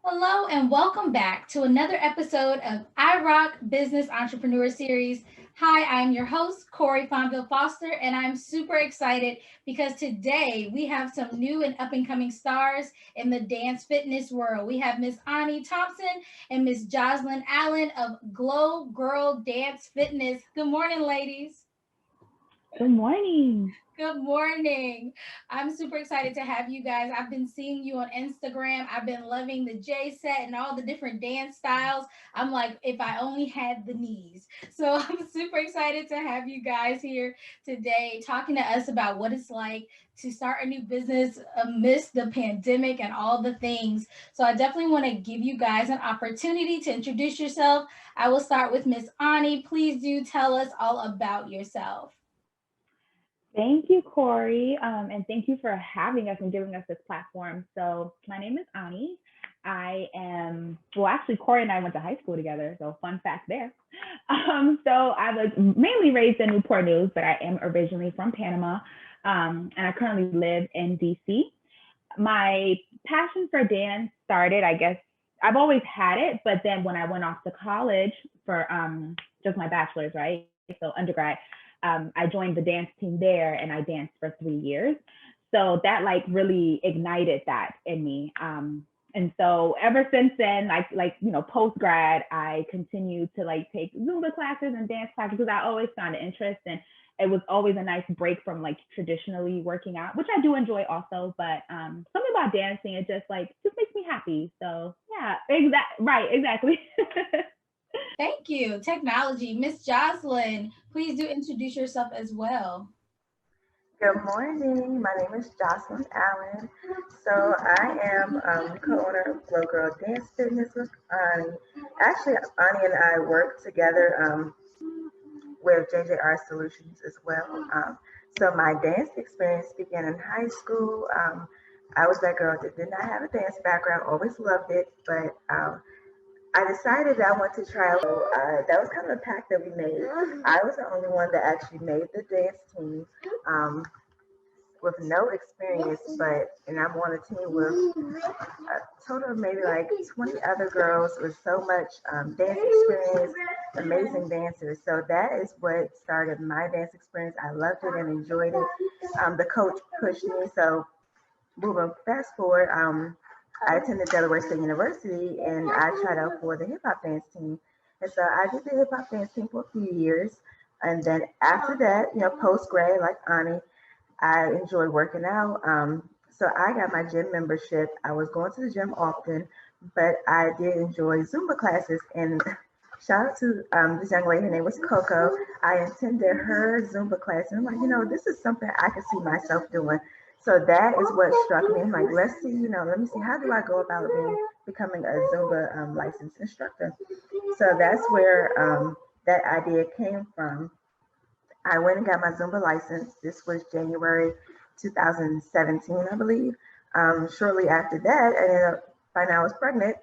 Hello and welcome back to another episode of I Rock Business Entrepreneur Series. Hi, I'm your host, Corey Fonville Foster, and I'm super excited because today we have some new and up and coming stars in the dance fitness world. We have Miss Ani Thompson and Miss Jocelyn Allen of Glow Girl Dance Fitness. Good morning, ladies. Good morning. Good morning. I'm super excited to have you guys. I've been seeing you on Instagram. I've been loving the J-Sette and all the different dance styles. I'm like, if I only had the knees. So I'm super excited to have you guys here today talking to us about what it's like to start a new business amidst the pandemic and all the things. So I definitely want to give you guys an opportunity to introduce yourself. I will start with Miss Ani. Please do tell us all about yourself. Thank you, Corey, and thank you for having us and giving us this platform. So, my name is Ani. Actually, Corey and I went to high school together, so fun fact there. So, I was mainly raised in Newport News, but I am originally from Panama, and I currently live in DC. My passion for dance started, I guess, I've always had it, but then when I went off to college for just my bachelor's, right? So undergrad, I joined the dance team there and I danced for 3 years. So that like really ignited that in me. And so ever since then, post grad, I continued to like take Zumba classes and dance classes because I always found an interest, and it was always a nice break from like traditionally working out, which I do enjoy also. But something about dancing, it just makes me happy. So yeah, exactly. Thank you. Technology. Miss Jocelyn, please do introduce yourself as well. Good morning. My name is Jocelyn Allen. So I am co-owner of Glow Girl Dance Fitness with Ani. Actually, Ani and I work together with JJR Solutions as well. So my dance experience began in high school. I was that girl that did not have a dance background, always loved it, but I decided that I wanted to try. That was kind of a pact that we made. I was the only one that actually made the dance team with no experience, and I'm on a team with a total of maybe like 20 other girls with so much dance experience, amazing dancers. So that is what started my dance experience. I loved it and enjoyed it. The coach pushed me. So moving fast forward, I attended Delaware State University and I tried out for the hip hop dance team. And so I did the hip hop dance team for a few years. And then after that, post grad, like Ani, I enjoy working out. So I got my gym membership. I was going to the gym often, but I did enjoy Zumba classes. And shout out to this young lady, her name was Coco. I attended her Zumba class, and I'm like, this is something I could see myself doing. So that is what struck me. I'm like, let's see, let me see, how do I go about becoming a Zumba licensed instructor? So that's where that idea came from. I went and got my Zumba license. This was January 2017, I believe. Shortly after that, I ended up finding I was pregnant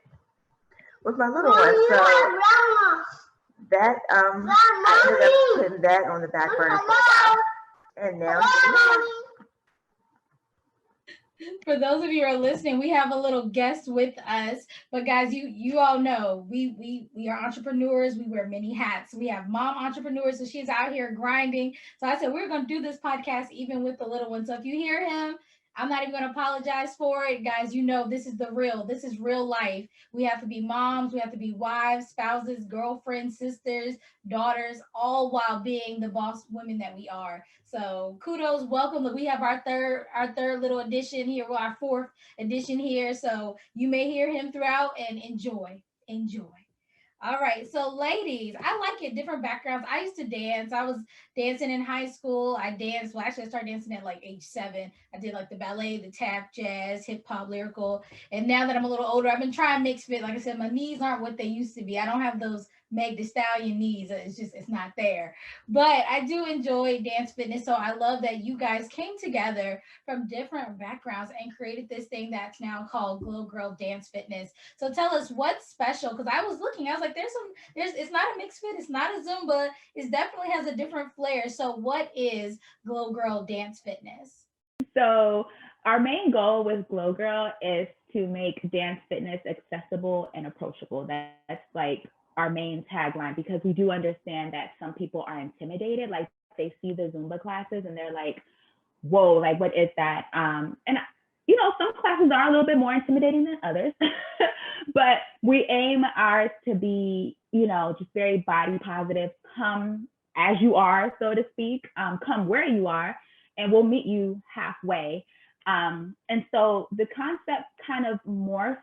with my little one. So that I ended up putting that on the back burner for a while. And now For those of you who are listening, we have a little guest with us. But guys, you all know we are entrepreneurs. We wear many hats. We have mom entrepreneurs, so she's out here grinding. So I said we're gonna do this podcast even with the little one. So if you hear him, I'm not even gonna apologize for it, guys. You know this is the real. This is real life. We have to be moms. We have to be wives, spouses, girlfriends, sisters, daughters, all while being the boss women that we are. So kudos, welcome. We have our third little edition here, well, our fourth edition here. So you may hear him throughout and enjoy. All right. So, ladies, I like it. Different backgrounds. I used to dance. I was dancing in high school. I danced. Well, actually, I started dancing at like age 7. I did like the ballet, the tap, jazz, hip hop, lyrical. And now that I'm a little older, I've been trying mixed fit. Like I said, my knees aren't what they used to be. I don't have those Meg the Stallion knees. It's not there. But I do enjoy dance fitness. So I love that you guys came together from different backgrounds and created this thing that's now called Glow Girl Dance Fitness. So tell us what's special, because I was looking, I was like, there's it's not a mixed fit, it's not a Zumba, it definitely has a different flair. So what is Glow Girl Dance Fitness? So our main goal with Glow Girl is to make dance fitness accessible and approachable. That's like our main tagline, because we do understand that some people are intimidated. Like they see the Zumba classes and they're like, whoa, like what is that? And some classes are a little bit more intimidating than others, but we aim ours to be, just very body positive. Come as you are, so to speak. Come where you are, and we'll meet you halfway. And so the concept kind of morphed,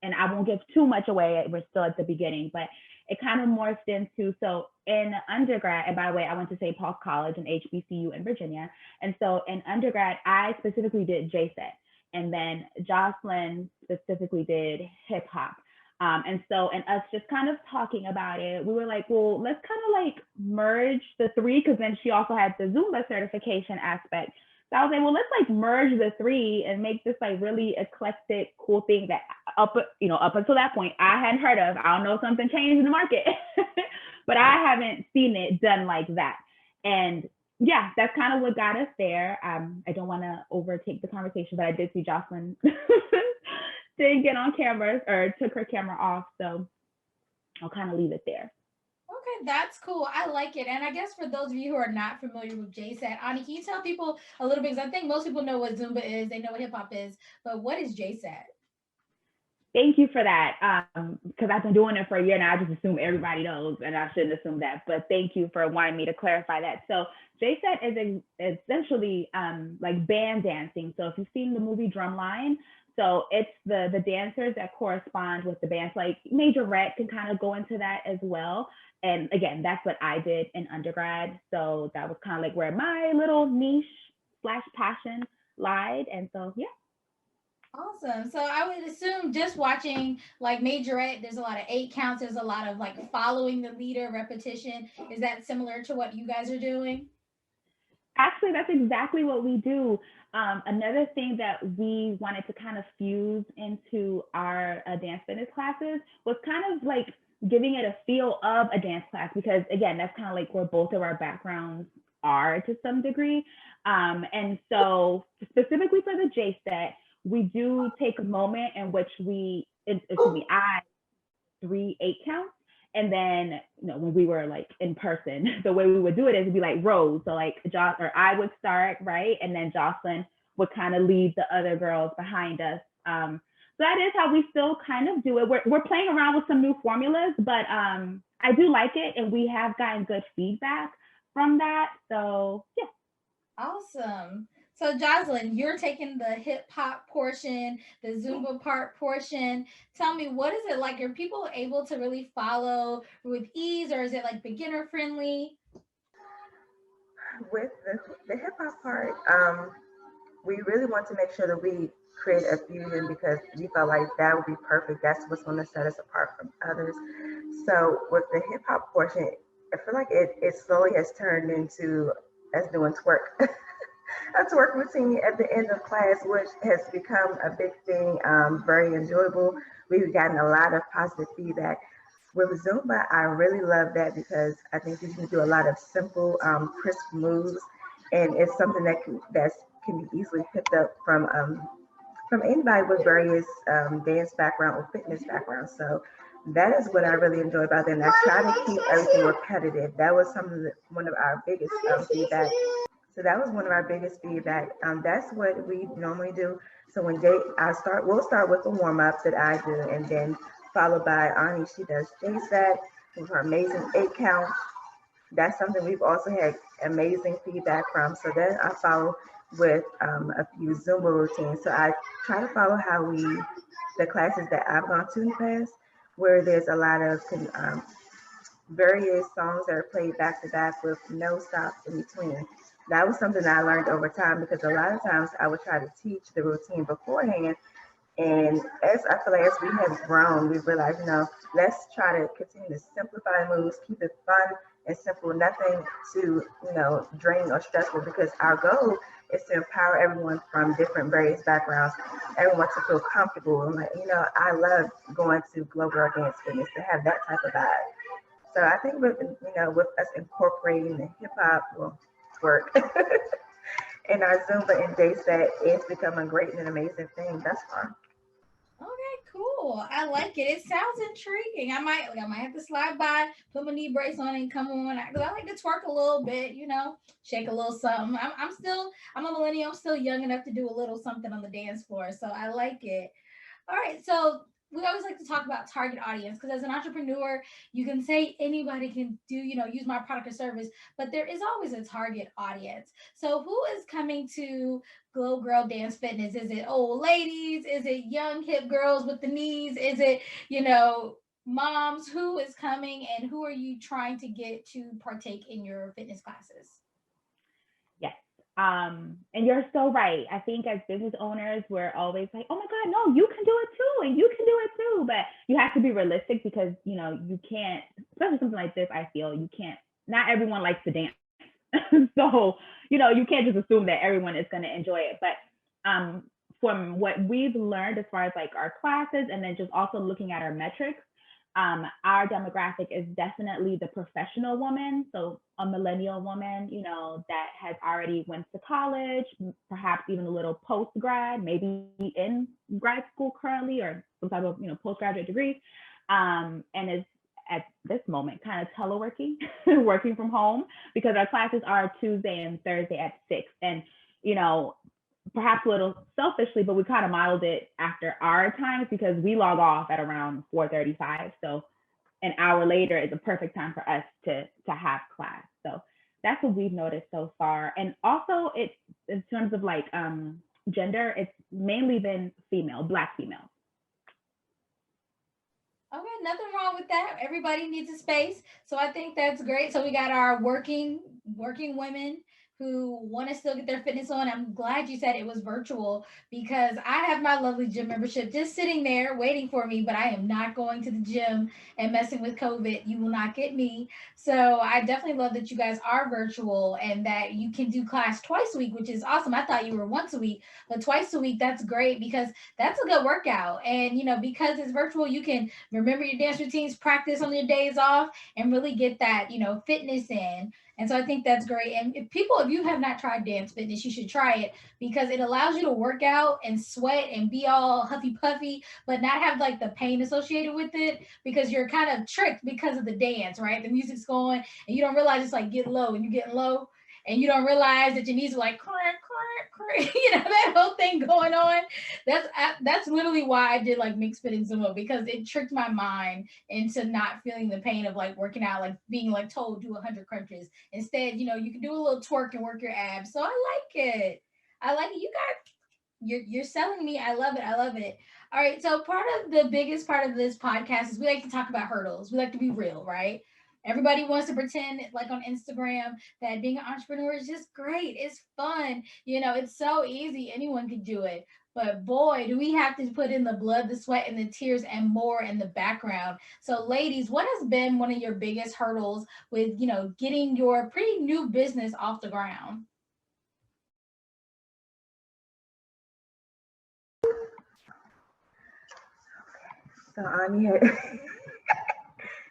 and I won't give too much away. We're still at the beginning, but it kind of morphed into, so in undergrad, and by the way, I went to St. Paul's College and HBCU in Virginia. And so in undergrad, I specifically did J-Sette. And then Jocelyn specifically did hip hop. And us just kind of talking about it, we were like, well, let's kind of like merge the three, because then she also had the Zumba certification aspect. So I was like, well, let's like merge the three and make this like really eclectic, cool thing that up until that point I hadn't heard of. I don't know, something changed in the market, but I haven't seen it done like that. And yeah, that's kind of what got us there. I don't want to overtake the conversation, but I did see Jocelyn didn't get on cameras or took her camera off. So I'll kind of leave it there. Okay, that's cool. I like it. And I guess for those of you who are not familiar with J-Sette, Ani, can you tell people a little bit? Because I think most people know what Zumba is, they know what hip hop is, but what is J-Sette? Thank you for that. Because I've been doing it for a year now. I just assume everybody knows, and I shouldn't assume that. But thank you for wanting me to clarify that. So J-Sette is essentially like band dancing. So if you've seen the movie Drumline, so it's the dancers that correspond with the bands. Like Majorette can kind of go into that as well. And again, that's what I did in undergrad. So that was kind of like where my little niche / passion lied. And so yeah. Awesome. So I would assume just watching like Majorette, there's a lot of 8 counts, there's a lot of like following the leader, repetition. Is that similar to what you guys are doing? Actually, that's exactly what we do. Another thing that we wanted to kind of fuse into our dance fitness classes was kind of like giving it a feel of a dance class, because again, that's kind of like where both of our backgrounds are to some degree. And so specifically for the J-Set, we do take a moment in which I 3 8 counts. And then, when we were like in person, the way we would do it is it'd be like rows. So like I would start, right? And then Jocelyn would kind of lead the other girls behind us. So that is how we still kind of do it. We're playing around with some new formulas, but I do like it, and we have gotten good feedback from that. So yeah. Awesome. So Jocelyn, you're taking the hip hop portion, the Zumba part portion. Tell me, what is it like? Are people able to really follow with ease, or is it like beginner friendly? With the hip hop part, we really want to make sure that we create a fusion because we felt like that would be perfect. That's what's going to set us apart from others. So with the hip hop portion, I feel like it slowly has turned into us doing twerk. A twerk routine at the end of class, which has become a big thing, very enjoyable. We've gotten a lot of positive feedback. With Zumba, I really love that because I think you can do a lot of simple, crisp moves, and it's something that can be easily picked up from anybody with various dance background or fitness background. So that is what I really enjoy about it. And I try to keep everything repetitive. That was one of our biggest feedback. So that was one of our biggest feedback. That's what we normally do. So we'll start with the warm up that I do, and then followed by Ani. She does J-Set with her amazing 8 count. That's something we've also had amazing feedback from. So then I follow with a few Zumba routines. So I try to follow the classes that I've gone to in the past, where there's a lot of various songs that are played back to back with no stops in between. That was something that I learned over time because a lot of times I would try to teach the routine beforehand. And as I feel like as we have grown, we realized, let's try to continue to simplify moves, keep it fun and simple, nothing too, draining or stressful, because our goal is to empower everyone from different various backgrounds, everyone to feel comfortable. And I love going to Glow Girl Dance Fitness to have that type of vibe. So I think with us incorporating the hip hop, twerk, and our Zumba and J-Sette, it's become a great and amazing thing thus far. Okay, cool. I like it. It sounds intriguing. I might have to slide by, put my knee brace on, and come on. Because I like to twerk a little bit, shake a little something. I'm a millennial. I'm still young enough to do a little something on the dance floor. So I like it. All right. So we always like to talk about target audience because as an entrepreneur, you can say anybody can do, use my product or service, but there is always a target audience. So who is coming to Glow Girl Dance Fitness? Is it old ladies? Is it young hip girls with the knees? Is it, moms? Who is coming and who are you trying to get to partake in your fitness classes? Yes. And you're so right. I think as business owners, we're always like, oh my God, no, you can do it too, and you can do it too. But you have to be realistic because, you can't, especially something like this, I feel you can't, not everyone likes to dance. So, you can't just assume that everyone is going to enjoy it. But from what we've learned as far as like our classes and then just also looking at our metrics, our demographic is definitely the professional woman. So a millennial woman, that has already went to college, perhaps even a little post-grad, maybe in grad school currently or some type of, postgraduate degree, and is at this moment kind of teleworking, working from home, because our classes are Tuesday and Thursday at 6. And, perhaps a little selfishly, but we kind of modeled it after our times because we log off at around 4:35. So an hour later is a perfect time for us to have class. So that's what we've noticed so far. And also it's in terms of like gender, it's mainly been Black female. Okay, nothing wrong with that. Everybody needs a space. So I think that's great. So we got our working women who want to still get their fitness on. I'm glad you said it was virtual because I have my lovely gym membership just sitting there waiting for me, but I am not going to the gym and messing with COVID. You will not get me. So I definitely love that you guys are virtual and that you can do class twice a week, which is awesome. I thought you were once a week, but twice a week, that's great because that's a good workout. And, because it's virtual, you can remember your dance routines, practice on your days off, and really get that, fitness in. And so I think that's great. And if you have not tried dance fitness, you should try it because it allows you to work out and sweat and be all huffy puffy, but not have like the pain associated with it because you're kind of tricked because of the dance, right? The music's going and you don't realize it's like get low and you're getting low and you don't realize that your knees are like crank, crank, crank, that whole thing going on. That's literally why I did like mixed fit and Zumba because it tricked my mind into not feeling the pain of like working out, like being like told do 100 crunches. Instead, you can do a little twerk and work your abs. So I like it. I like it. You're selling me. I love it. I love it. All right. So the biggest part of this podcast is we like to talk about hurdles. We like to be real, right? Everybody wants to pretend like on Instagram that being an entrepreneur is just great. It's fun. It's so easy. Anyone can do it. But boy, do we have to put in the blood, the sweat, and the tears and more in the background. So ladies, what has been one of your biggest hurdles with, getting your pretty new business off the ground? So Anya,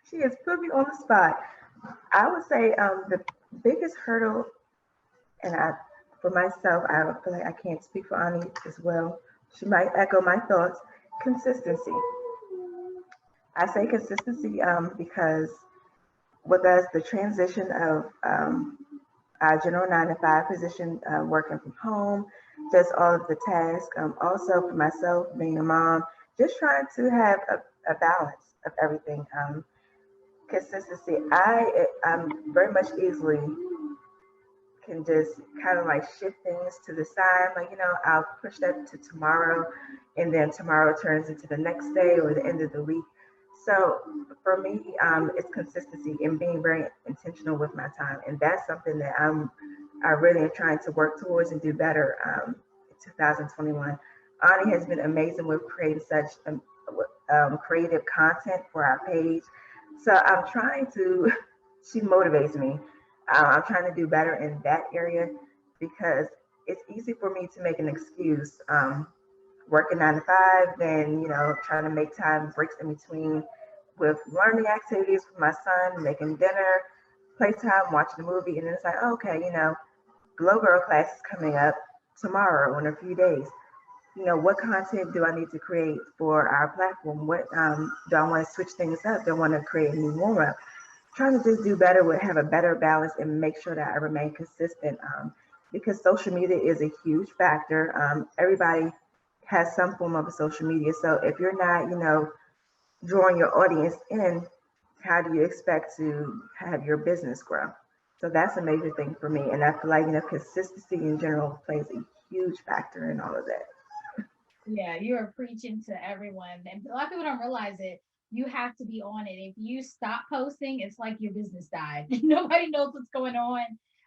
she has put me on the spot. I would say the biggest hurdle, and for myself, I feel like I can't speak for Ani as well. She might echo my thoughts. Consistency. I say consistency because with us, the transition of our general 9 to 5 position, working from home, just all of the tasks. Also for myself, being a mom, just trying to have a balance of everything. Consistency. I'm very much easily can just kind of like shift things to the side. Like, I'll push that to tomorrow and then tomorrow turns into the next day or the end of the week. So for me, it's consistency and being very intentional with my time, and that's something that I really am trying to work towards and do better. In 2021, Ani has been amazing with creating such creative content for our page. So I'm trying to. She motivates me. I'm trying to do better in that area because it's easy for me to make an excuse. Working 9 to 5, then trying to make time breaks in between with learning activities with my son, making dinner, playtime, watching a movie, and then it's like, okay, Glow Girl class is coming up tomorrow in a few days. What content do I need to create for our platform? What do I want to switch things up? Do I want to create a new warm up? Trying to just do better with have a better balance and make sure that I remain consistent because social media is a huge factor. Everybody has some form of a social media. So if you're not, drawing your audience in, how do you expect to have your business grow? So that's a major thing for me. And I feel like, consistency in general plays a huge factor in all of that. Yeah, you are preaching to everyone. And a lot of people don't realize it. You have to be on it. If you stop posting, it's like your business died. Nobody knows what's going on.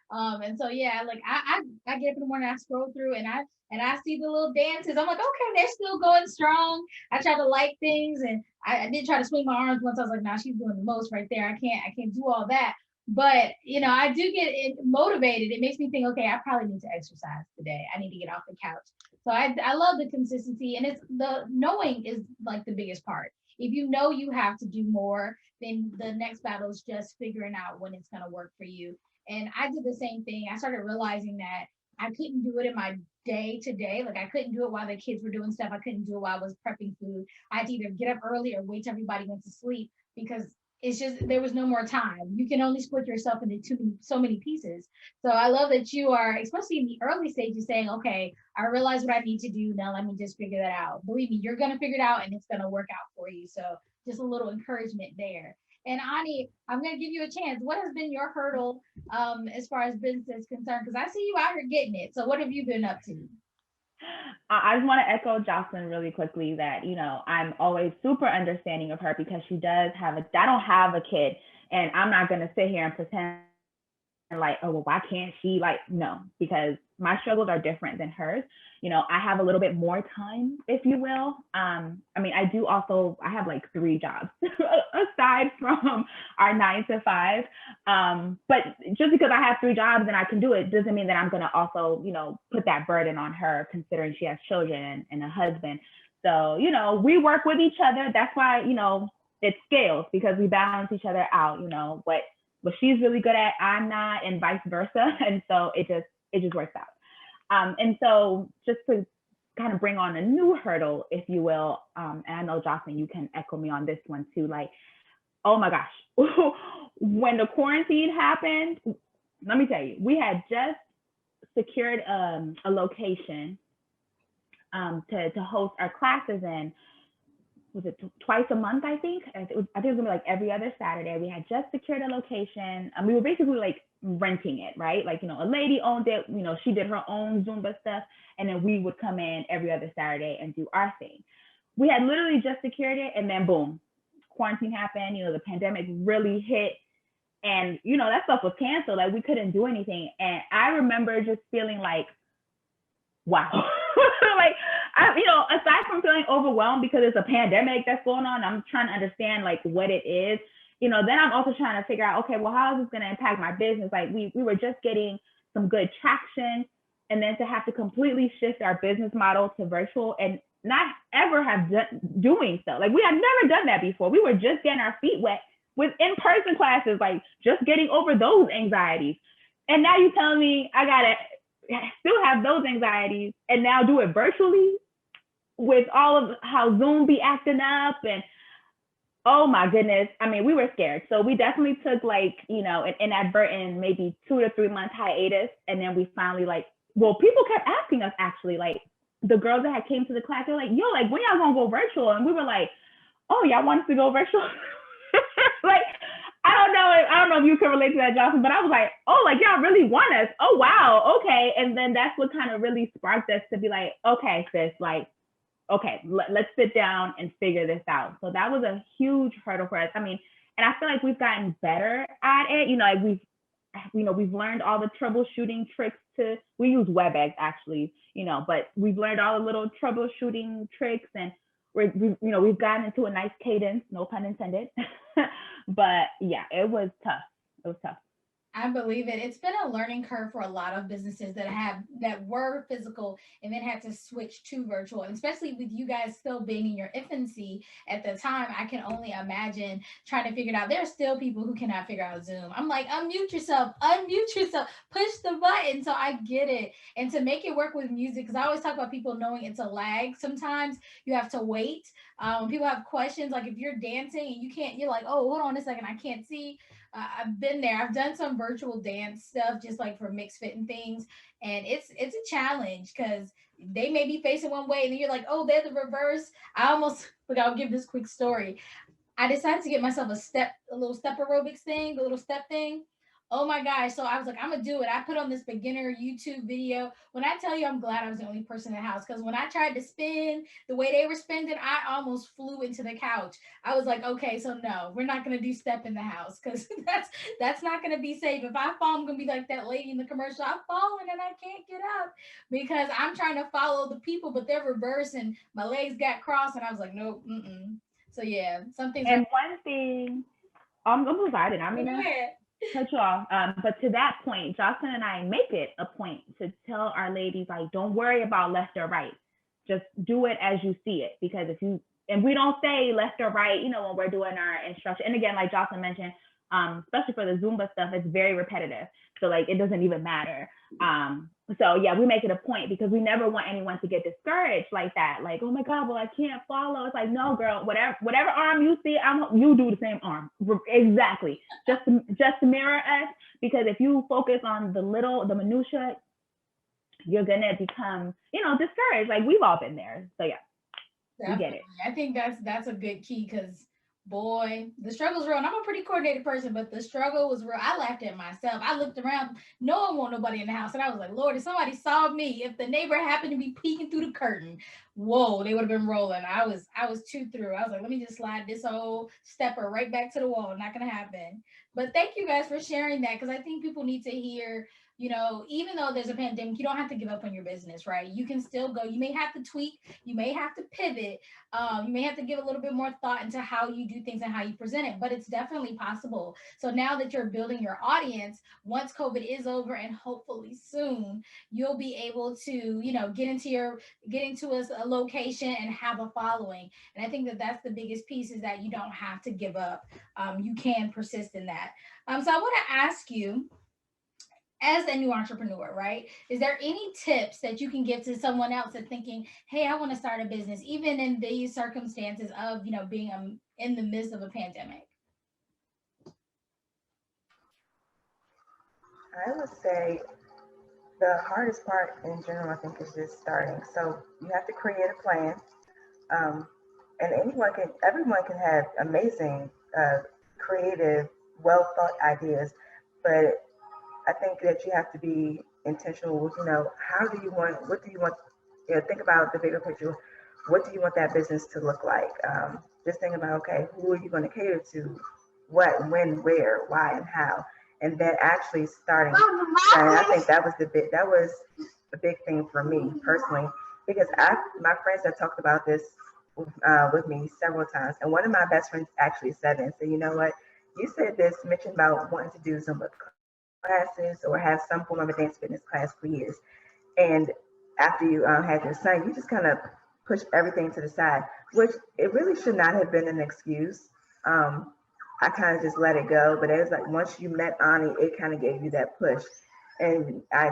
And so yeah, like I get up in the morning, I scroll through and I see the little dances. I'm like, okay, they're still going strong. I try to like things and I did try to swing my arms once. I was like, nah, she's doing the most right there. I can't do all that. But I do get motivated. It makes me think, okay, I probably need to exercise today. I need to get off the couch. So I love the consistency, and it's the knowing is like the biggest part. If you know you have to do more, then the next battle is just figuring out when it's going to work for you. And I did the same thing. I started realizing that I couldn't do it in my day to day. Like I couldn't do it while the kids were doing stuff. I couldn't do it while I was prepping food. I had to either get up early or wait till everybody went to sleep because it's just there was no more time. You can only split yourself into so many pieces. So I love that you are, especially in the early stages, saying, okay, I realize what I need to do. Now let me just figure that out. Believe me, you're gonna figure it out and it's gonna work out for you. So just a little encouragement there. And Ani, I'm gonna give you a chance. What has been your hurdle as far as business is concerned? Because I see you out here getting it. So what have you been up to? I just want to echo Jocelyn really quickly that, I'm always super understanding of her because she does have I don't have a kid, and I'm not going to sit here and pretend like, oh, well, why can't she? Like, no, because my struggles are different than hers. I have a little bit more time, if you will. I mean, I have like 3 jobs aside from our 9 to 5. But just because I have 3 jobs and I can do it doesn't mean that I'm going to also, put that burden on her, considering she has children and a husband. So, we work with each other. That's why, it scales, because we balance each other out, what she's really good at, I'm not, and vice versa. And so it just works out. And so just to kind of bring on a new hurdle, if you will, and I know, Jocelyn, you can echo me on this one too, like, oh my gosh, when the quarantine happened, let me tell you, we had just secured a location to host our classes in. Was it twice a month? I think it was gonna be like every other Saturday. We had just secured a location, and we were basically like renting it, right? Like, a lady owned it. She did her own Zumba stuff, and then we would come in every other Saturday and do our thing. We had literally just secured it, and then boom, quarantine happened. The pandemic really hit, and that stuff was canceled. Like we couldn't do anything, and I remember just feeling like, wow. Like, aside from feeling overwhelmed because it's a pandemic that's going on, I'm trying to understand like what it is. Then I'm also trying to figure out, okay, well, how is this going to impact my business? Like we were just getting some good traction, and then to have to completely shift our business model to virtual and not ever have doing so. Like we had never done that before. We were just getting our feet wet with in-person classes, like just getting over those anxieties. And now you telling me I gotta still have those anxieties and now do it virtually with all of how Zoom be acting up, and oh my goodness. I mean, we were scared. So we definitely took like, an inadvertent maybe 2 to 3 month hiatus. And then we finally people kept asking us, actually, like the girls that had came to the class, they're like, yo, like when y'all gonna go virtual? And we were like, oh, y'all want us to go virtual? Like, I don't know if you can relate to that, Jocelyn, but I was like, oh, like y'all really want us. Oh, wow. Okay. And then that's what kind of really sparked us to be like, okay, sis, like, okay, let's sit down and figure this out. So that was a huge hurdle for us. I mean, and I feel like we've gotten better at it. Like we've learned all the troubleshooting tricks we use WebEx actually, but we've learned all the little troubleshooting tricks, and we've gotten into a nice cadence, no pun intended. But yeah, it was tough. It was tough. I believe it. It's been a learning curve for a lot of businesses that were physical and then had to switch to virtual. And especially with you guys still being in your infancy at the time, I can only imagine trying to figure it out. There are still people who cannot figure out Zoom. I'm like, unmute yourself, push the button. So I get it. And to make it work with music, because I always talk about people knowing it's a lag. Sometimes you have to wait. When people have questions, like if you're dancing and you're like, oh, hold on a second, I can't see. I've been there. I've done some virtual dance stuff, just like for mixed fit and things, and it's a challenge because they may be facing one way, and then you're like, oh, they're the reverse. I'll give this quick story. I decided to get myself a little step aerobics thing, a little step thing. Oh my gosh. So I was like, I'm gonna do it. I put on this beginner YouTube video. When I tell you I'm glad I was the only person in the house, because when I tried to spin the way they were spinning, I almost flew into the couch. I was like, okay, so no, we're not gonna do step in the house because that's not gonna be safe. If I fall, I'm gonna be like that lady in the commercial. I've fallen and I can't get up because I'm trying to follow the people, but they're reversing. My legs got crossed, and I was like, nope, So yeah, some things. And one thing, I'm sorry, I mean, cut you off. But to that point, Jocelyn and I make it a point to tell our ladies, like, don't worry about left or right. Just do it as you see it. Because and we don't say left or right, when we're doing our instruction. And again, like Jocelyn mentioned, especially for the Zumba stuff, it's very repetitive. So like, it doesn't even matter. So yeah, we make it a point because we never want anyone to get discouraged like that. Like, oh my God, well, I can't follow. It's like, no, girl, whatever arm you see, you do the same arm. Exactly. Just to mirror us, because if you focus on the minutia, you're gonna become, discouraged. Like we've all been there. So yeah, definitely. We get it. I think that's a good key because boy, the struggle's real. And I'm a pretty coordinated person, but the struggle was real. I laughed at myself. I looked around. No one wanted nobody in the house. And I was like, Lord, if somebody saw me, if the neighbor happened to be peeking through the curtain, whoa, they would have been rolling. I was too through. I was like, let me just slide this whole stepper right back to the wall. Not going to happen. But thank you guys for sharing that because I think people need to hear, even though there's a pandemic, you don't have to give up on your business, right? You can still go. You may have to tweak. You may have to pivot. You may have to give a little bit more thought into how you do things and how you present it, but it's definitely possible. So now that you're building your audience, once COVID is over and hopefully soon, you'll be able to, get into a location and have a following. And I think that that's the biggest piece is that you don't have to give up. You can persist in that. So I want to ask you, as a new entrepreneur, right? Is there any tips that you can give to someone else that's thinking, hey, I want to start a business, even in these circumstances of, being in the midst of a pandemic? I would say the hardest part in general, I think, is just starting. So you have to create a plan. And everyone can have amazing, creative, well thought ideas, but I think that you have to be intentional with, what do you want, think about the bigger picture. What do you want that business to look like? Just think about, okay, who are you going to cater to? What, when, where, why, and how? And then actually starting. And I think that was a big thing for me personally, because my friends have talked about this with me several times. And one of my best friends actually said it and said, you know what? You said this, mentioned about wanting to do Zumba classes or have some form of a dance fitness class for years. And after you had your son, you just kind of pushed everything to the side, which it really should not have been an excuse. I kind of just let it go, but it was like once you met Ani, it kind of gave you that push. And I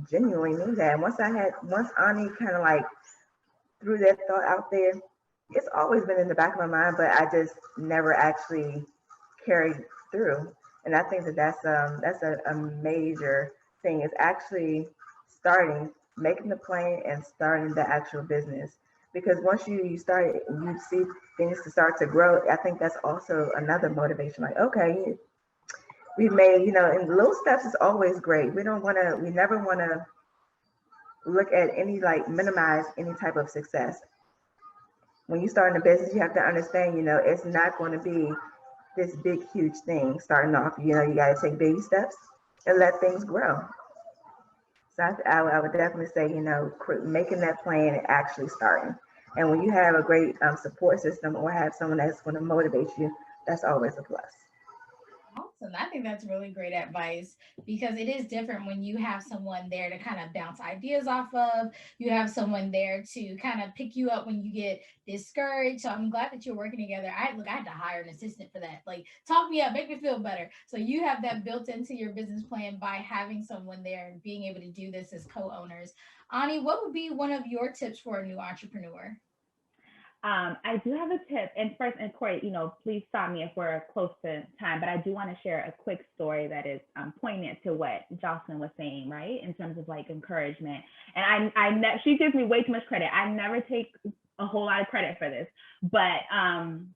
genuinely knew that. Once Ani kind of like threw that thought out there, it's always been in the back of my mind, but I just never actually carried through. And I think that's a major thing, is actually making the plan and starting the actual business. Because once you start, you see things to start to grow. I think that's also another motivation. Like, okay, we've made, and little steps is always great. We never want to look at minimize any type of success. when you start in a business, you have to understand, it's not going to be this big, huge thing starting off. You got to take baby steps and let things grow. So I would definitely say, making that plan and actually starting. And when you have a great support system or have someone that's going to motivate you, that's always a plus. Awesome. I think that's really great advice because it is different when you have someone there to kind of bounce ideas off of. You have someone there to kind of pick you up when you get discouraged. So I'm glad that you're working together. I had to hire an assistant for that. Like, talk me up, make me feel better. So you have that built into your business plan by having someone there and being able to do this as co-owners. Ani, what would be one of your tips for a new entrepreneur? I do have a tip. And first, and Corey, please stop me if we're close to time, but I do want to share a quick story that is poignant to what Jocelyn was saying, right? In terms of like encouragement. And she gives me way too much credit. I never take a whole lot of credit for this. But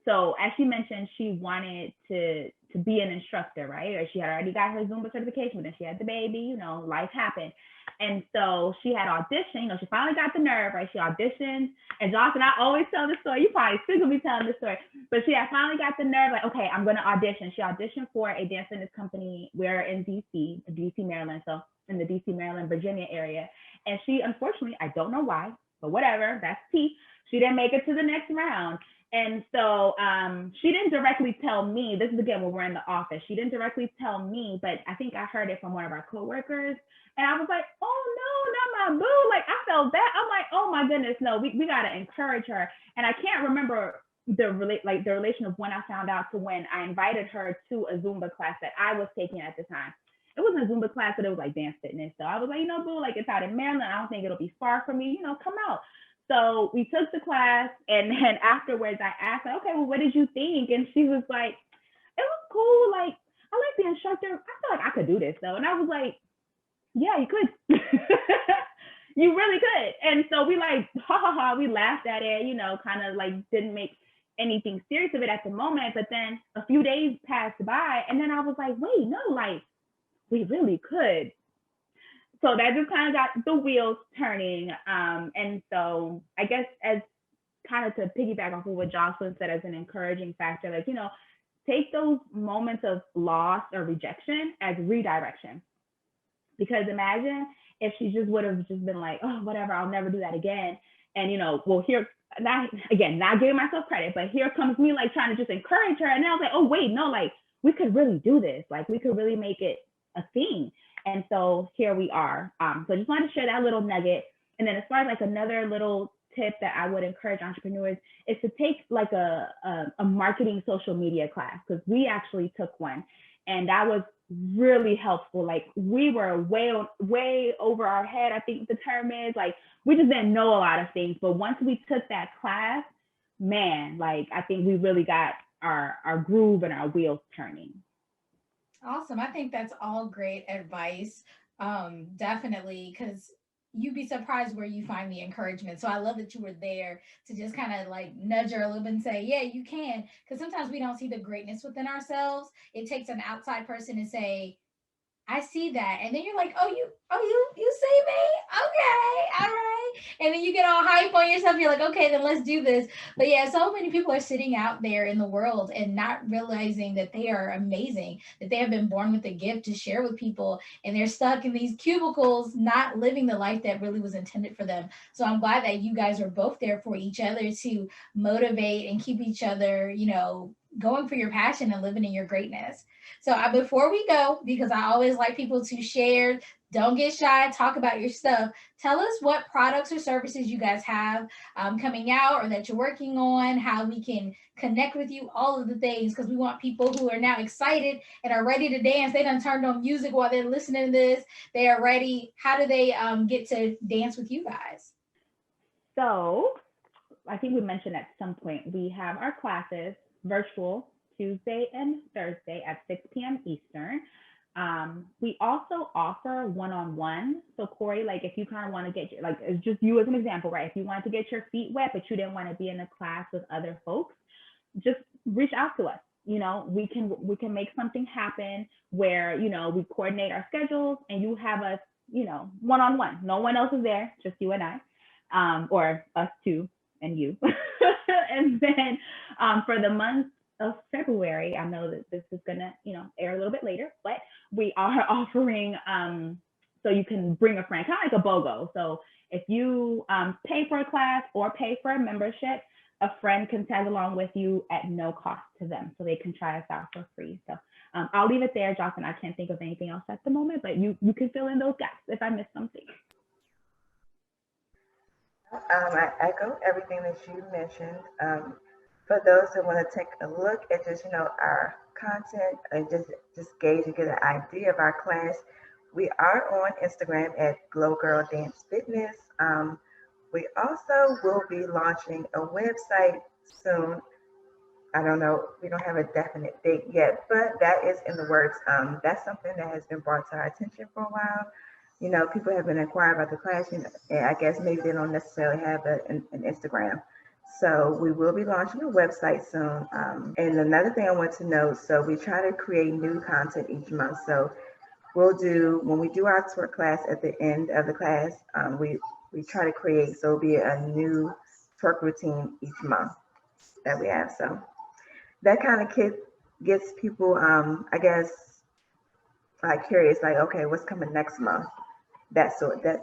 so as she mentioned, she wanted to be an instructor, right? Or she had already got her Zumba certification, but then she had the baby, life happened. And so she had auditioned, she finally got the nerve, right? She auditioned. And Jocelyn, I always tell this story. You probably still gonna be telling this story. But she had finally got the nerve, like, okay, I'm gonna audition. She auditioned for a dance fitness company. We're in DC, Maryland. So in the DC, Maryland, Virginia area. And she, unfortunately, I don't know why, but whatever, that's tea. She didn't make it to the next round. And so she didn't directly tell me, this is again when we're in the office, she didn't directly tell me, but I think I heard it from one of our coworkers. And I was like, oh no, not my boo. Like, I felt that. I'm like, oh my goodness, no, we got to encourage her. And I can't remember the relation of when I found out to when I invited her to a Zumba class that I was taking at the time. It wasn't a Zumba class, but it was like dance fitness. So I was like, boo, like it's out in Maryland. I don't think it'll be far from me, come out. So we took the class, and then afterwards I asked her, okay, well, what did you think? And she was like, it was cool. Like, I like the instructor. I feel like I could do this though. And I was like, yeah, you could. You really could. And so we like, we laughed at it, kind of like didn't make anything serious of it at the moment. But then a few days passed by, and then I was like, wait, no, like we really could. So that just kind of got the wheels turning. And so I guess as kind of to piggyback off of what Jocelyn said as an encouraging factor, like, take those moments of loss or rejection as redirection. Because imagine if she just would have just been like, oh, whatever, I'll never do that again. And, well, here, not giving myself credit, but here comes me like trying to just encourage her. And then I was like, oh, wait, no, like we could really do this. Like we could really make it a thing. And so here we are. So I just wanted to share that little nugget. And then as far as like another little tip that I would encourage entrepreneurs is to take like a marketing social media class, because we actually took one. And that was really helpful. Like we were way over our head, I think the term is. Like we just didn't know a lot of things. But once we took that class, man, like I think we really got our groove and our wheels turning. Awesome. I think that's all great advice. Definitely, because you'd be surprised where you find the encouragement. So I love that you were there to just kind of like nudge her a little bit and say, yeah, you can. Because sometimes we don't see the greatness within ourselves. It takes an outside person to say, I see that. And then you're like, you see me? Okay, all right. And then you get all hype on yourself. You're like, okay, then let's do this. But yeah, so many people are sitting out there in the world and not realizing that they are amazing, that they have been born with a gift to share with people. And they're stuck in these cubicles, not living the life that really was intended for them. So I'm glad that you guys are both there for each other to motivate and keep each other, going for your passion and living in your greatness. So before we go, because I always like people to share, don't get shy, talk about your stuff. Tell us what products or services you guys have coming out or that you're working on, how we can connect with you, all of the things, because we want people who are now excited and are ready to dance. They done turned on music while they're listening to this. They are ready. How do they get to dance with you guys? So I think we mentioned at some point, we have our classes virtual Tuesday and Thursday at 6 p.m. Eastern. We also offer one-on-one. So Corey, like if you kind of want to get, like it's just you as an example, right? If you wanted to get your feet wet, but you didn't want to be in a class with other folks, just reach out to us. We can make something happen where, we coordinate our schedules and you have us, one-on-one. No one else is there, just you and I, or us two. and you. And then for the month of February, I know that this is gonna, air a little bit later, but we are offering so you can bring a friend, kind of like a BOGO. So if you pay for a class or pay for a membership, a friend can tag along with you at no cost to them, so they can try us out for free. So I'll leave it there, Jocelyn. I can't think of anything else at the moment, but you can fill in those gaps if I missed something. I echo everything that you mentioned. For those that want to take a look at just, our content and just gauge and get an idea of our class, we are on Instagram at Glow Girl Dance Fitness. We also will be launching a website soon. I don't know, we don't have a definite date yet, but that is in the works. That's something that has been brought to our attention for a while. People have been inquiring about the class, and I guess maybe they don't necessarily have an Instagram. So we will be launching a website soon. And another thing I want to note, so we try to create new content each month. So when we do our twerk class at the end of the class, we try to create, so it'll be a new twerk routine each month that we have. So that kind of gets people, I guess, like curious, like, okay, what's coming next month? That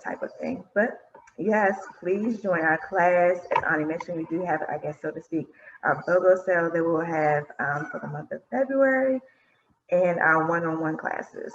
type of thing. But yes, please join our class. As Ani mentioned, we do have, I guess, so to speak, our BOGO sale that we'll have for the month of February, and our one-on-one classes.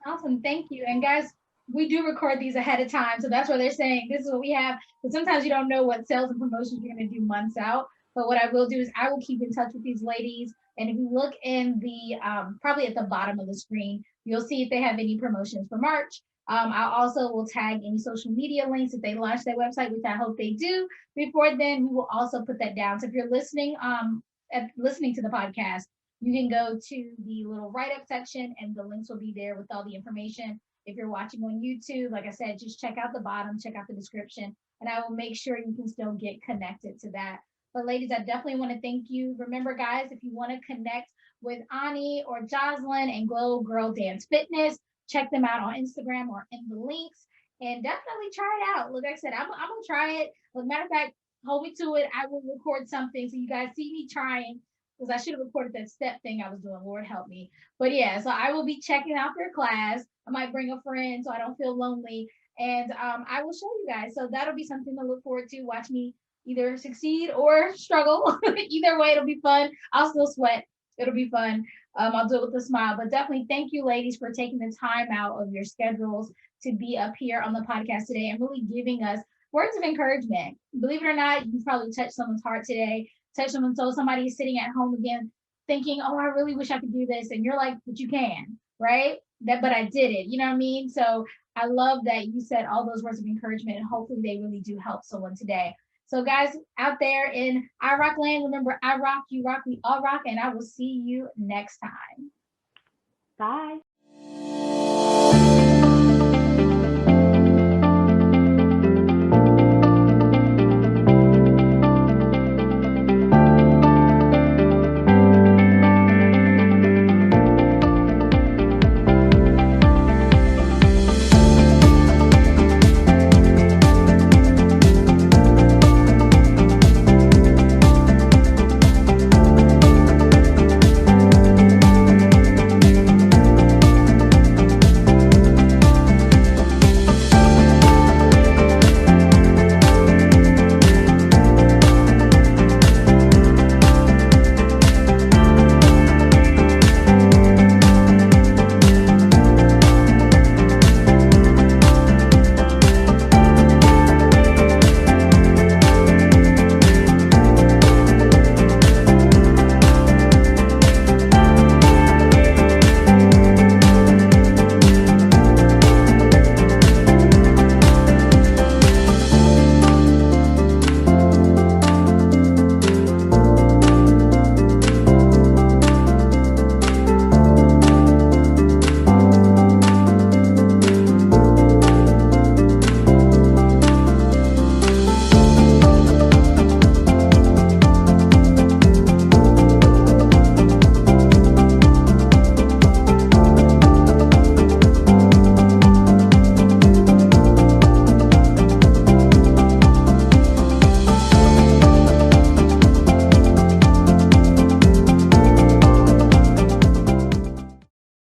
Awesome, thank you. And guys, we do record these ahead of time, so that's why they're saying this is what we have. But sometimes you don't know what sales and promotions you're going to do months out. But what I will do is I will keep in touch with these ladies. And if you look in the, probably at the bottom of the screen, you'll see if they have any promotions for March. I also will tag any social media links if they launch their website, which I hope they do. Before then, we will also put that down. So if you're listening to the podcast, you can go to the little write-up section and the links will be there with all the information. If you're watching on YouTube, like I said, just check out the bottom, check out the description, and I will make sure you can still get connected to that. But ladies, I definitely want to thank you. Remember, guys, if you want to connect with Ani or Jocelyn and Glow Girl Dance Fitness, check them out on Instagram or in the links, and definitely try it out. Like I said, I'm gonna try it. As a matter of fact, hold me to it. I will record something so you guys see me trying, because I should have recorded that step thing I was doing. Lord help me. But yeah, so I will be checking out their class. I might bring a friend so I don't feel lonely, and I will show you guys. So that'll be something to look forward to. Watch me either succeed or struggle. Either way, it'll be fun. I'll still sweat. It'll be fun. I'll do it with a smile. But definitely thank you, ladies, for taking the time out of your schedules to be up here on the podcast today and really giving us words of encouragement. Believe it or not, you probably touched someone's heart today, touched someone's soul. Somebody is sitting at home again thinking, oh, I really wish I could do this. And you're like, but you can, right? But I did it. You know what I mean? So I love that you said all those words of encouragement, and hopefully they really do help someone today. So guys out there in I Rock land, remember, I rock, you rock, we all rock, and I will see you next time. Bye.